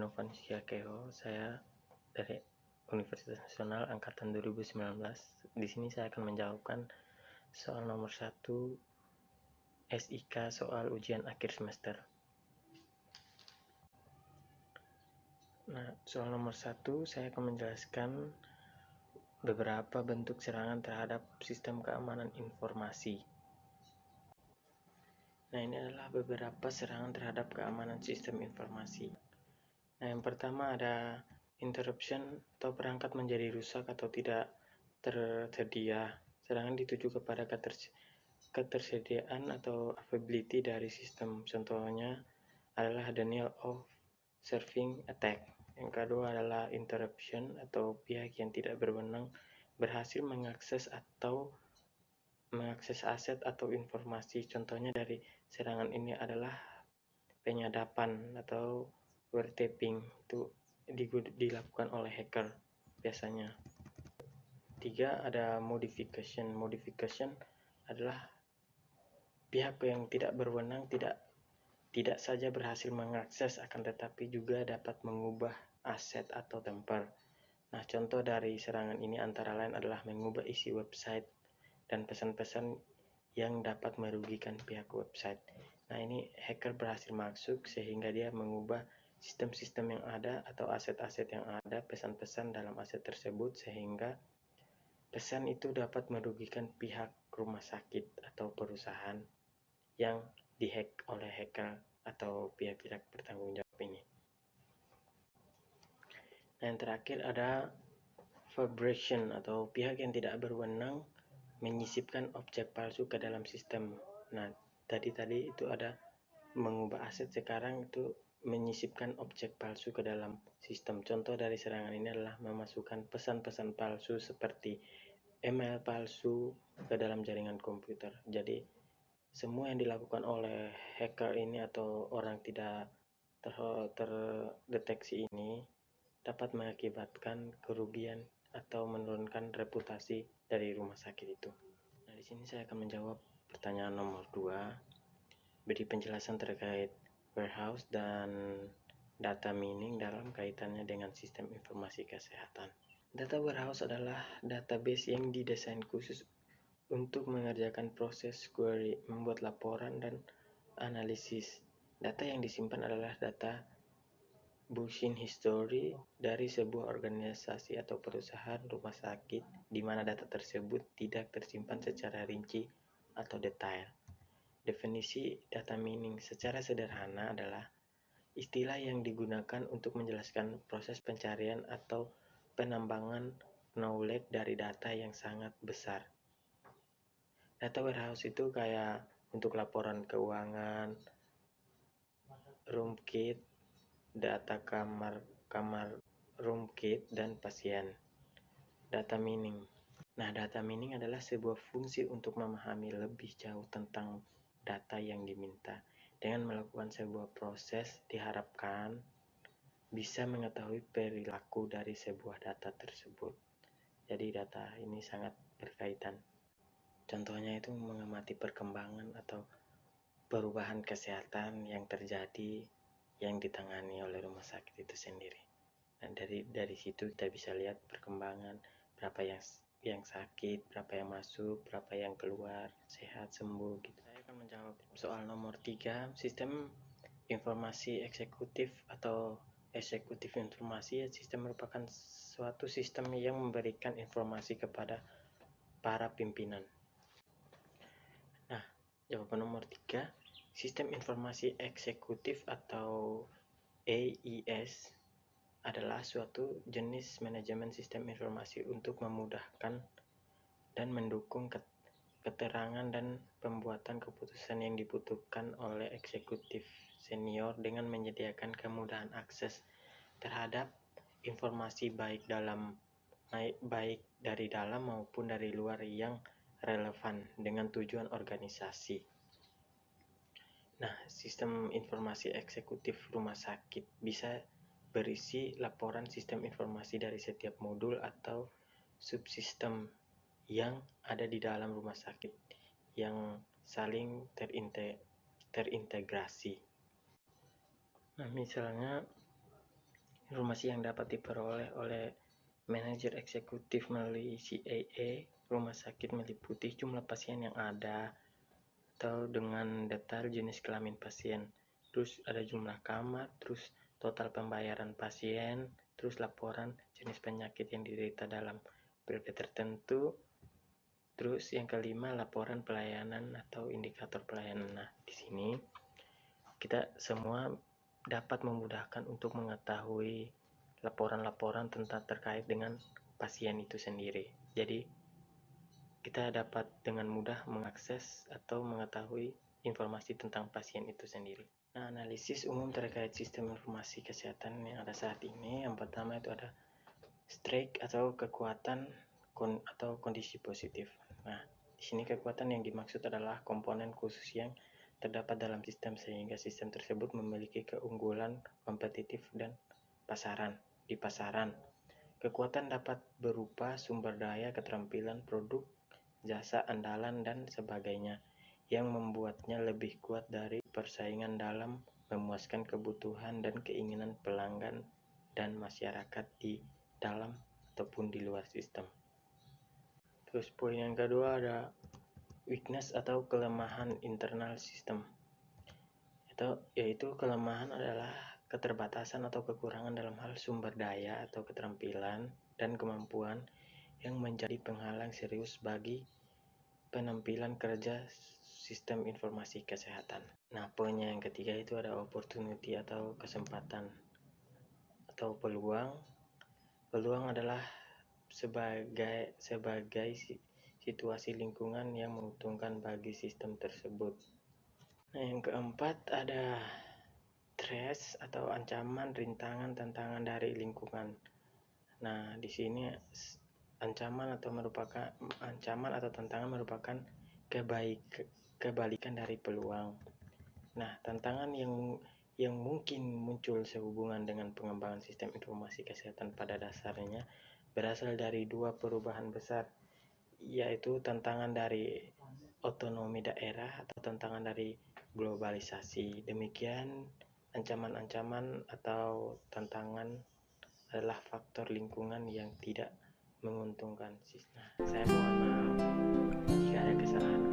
Novansia Keho, saya dari Universitas Nasional Angkatan 2019. Di sini saya akan menjawabkan soal nomor 1 SIK soal ujian akhir semester. Nah, soal nomor 1 saya akan menjelaskan beberapa bentuk serangan terhadap sistem keamanan informasi. Nah, ini adalah beberapa serangan terhadap keamanan sistem informasi. Nah, yang pertama ada interruption atau perangkat menjadi rusak atau tidak tersedia. Serangan dituju kepada ketersediaan atau availability dari sistem. Contohnya adalah denial of serving attack. Yang kedua adalah interruption atau pihak yang tidak berwenang berhasil mengakses aset atau informasi. Contohnya dari serangan ini adalah penyadapan atau wiretapping, itu dilakukan oleh hacker biasanya. 3 ada modification. Modification adalah pihak yang tidak berwenang tidak saja berhasil mengakses, akan tetapi juga dapat mengubah aset atau temper. Nah, contoh dari serangan ini antara lain adalah mengubah isi website dan pesan-pesan yang dapat merugikan pihak website. Nah, ini hacker berhasil masuk sehingga dia mengubah sistem-sistem yang ada atau aset-aset yang ada, pesan-pesan dalam aset tersebut, sehingga pesan itu dapat merugikan pihak rumah sakit atau perusahaan yang dihack oleh hacker atau pihak-pihak bertanggung jawab ini. Nah, yang terakhir ada fabrication atau pihak yang tidak berwenang menyisipkan objek palsu ke dalam sistem. Nah, tadi itu ada mengubah aset, sekarang itu menyisipkan objek palsu ke dalam sistem. Contoh dari serangan ini adalah memasukkan pesan-pesan palsu seperti email palsu ke dalam jaringan komputer. Jadi semua yang dilakukan oleh hacker ini atau orang tidak terdeteksi ini dapat mengakibatkan kerugian atau menurunkan reputasi dari rumah sakit itu. Nah, di sini saya akan menjawab pertanyaan nomor 2. Beri penjelasan terkait warehouse dan data mining dalam kaitannya dengan sistem informasi kesehatan. Data warehouse adalah database yang didesain khusus untuk mengerjakan proses query, membuat laporan, dan analisis. Data yang disimpan adalah data browsing history dari sebuah organisasi atau perusahaan rumah sakit, di mana data tersebut tidak tersimpan secara rinci atau detail. Definisi data mining secara sederhana adalah istilah yang digunakan untuk menjelaskan proses pencarian atau penambangan knowledge dari data yang sangat besar. Data warehouse itu kayak untuk laporan keuangan, room kit, data kamar room kit, dan pasien. Data mining. Nah, data mining adalah sebuah fungsi untuk memahami lebih jauh tentang data yang diminta. Dengan melakukan sebuah proses, diharapkan bisa mengetahui perilaku dari sebuah data tersebut. Jadi data ini sangat berkaitan. Contohnya itu mengamati perkembangan atau perubahan kesehatan yang terjadi yang ditangani oleh rumah sakit itu sendiri. Dan dari situ kita bisa lihat perkembangan, berapa yang sakit, berapa yang masuk, berapa yang keluar, sehat, sembuh gitu. Saya akan menjawab soal nomor 3, sistem informasi eksekutif atau eksekutif informasi. Sistem merupakan suatu sistem yang memberikan informasi kepada para pimpinan. Nah, jawaban nomor 3, sistem informasi eksekutif atau AIS adalah suatu jenis manajemen sistem informasi untuk memudahkan dan mendukung keterangan dan pembuatan keputusan yang dibutuhkan oleh eksekutif senior dengan menyediakan kemudahan akses terhadap informasi baik dari dalam maupun dari luar yang relevan dengan tujuan organisasi. Nah, sistem informasi eksekutif rumah sakit bisa berisi laporan sistem informasi dari setiap modul atau subsistem yang ada di dalam rumah sakit yang saling terintegrasi. Nah, misalnya Informasi yang dapat diperoleh oleh manajer eksekutif melalui CAA rumah sakit meliputi jumlah pasien yang ada atau dengan detail jenis kelamin pasien, terus ada jumlah kamar, terus total pembayaran pasien, terus laporan jenis penyakit yang diderita dalam periode tertentu, terus yang kelima laporan pelayanan atau indikator pelayanan. Nah, di sini kita semua dapat memudahkan untuk mengetahui laporan-laporan tentang terkait dengan pasien itu sendiri. Jadi kita dapat dengan mudah mengakses atau mengetahui informasi tentang pasien itu sendiri. Nah, analisis umum terkait sistem informasi kesehatan yang ada saat ini, yang pertama itu ada strike atau kekuatan atau kondisi positif. Nah, di sini kekuatan yang dimaksud adalah komponen khusus yang terdapat dalam sistem sehingga sistem tersebut memiliki keunggulan kompetitif dan di pasaran. Kekuatan dapat berupa sumber daya, keterampilan, produk, jasa andalan, dan sebagainya yang membuatnya lebih kuat dari persaingan dalam memuaskan kebutuhan dan keinginan pelanggan dan masyarakat di dalam ataupun di luar sistem. Terus poin yang kedua ada weakness atau kelemahan internal sistem. Yaitu kelemahan adalah keterbatasan atau kekurangan dalam hal sumber daya atau keterampilan dan kemampuan yang menjadi penghalang serius bagi penampilan kerja sistem informasi kesehatan. Nah, poin yang ketiga itu ada opportunity atau kesempatan atau peluang. Peluang adalah sebagai situasi lingkungan yang menguntungkan bagi sistem tersebut. Nah, yang keempat ada threats atau ancaman, rintangan, tantangan dari lingkungan. Nah, di sini ancaman atau tantangan merupakan kebalikan dari peluang. Nah, tantangan yang mungkin muncul sehubungan dengan pengembangan sistem informasi kesehatan pada dasarnya berasal dari dua perubahan besar, yaitu tantangan dari otonomi daerah atau tantangan dari globalisasi. Demikian ancaman-ancaman atau tantangan adalah faktor lingkungan yang tidak menguntungkan. Nah, saya mohon maaf jika ada kesalahan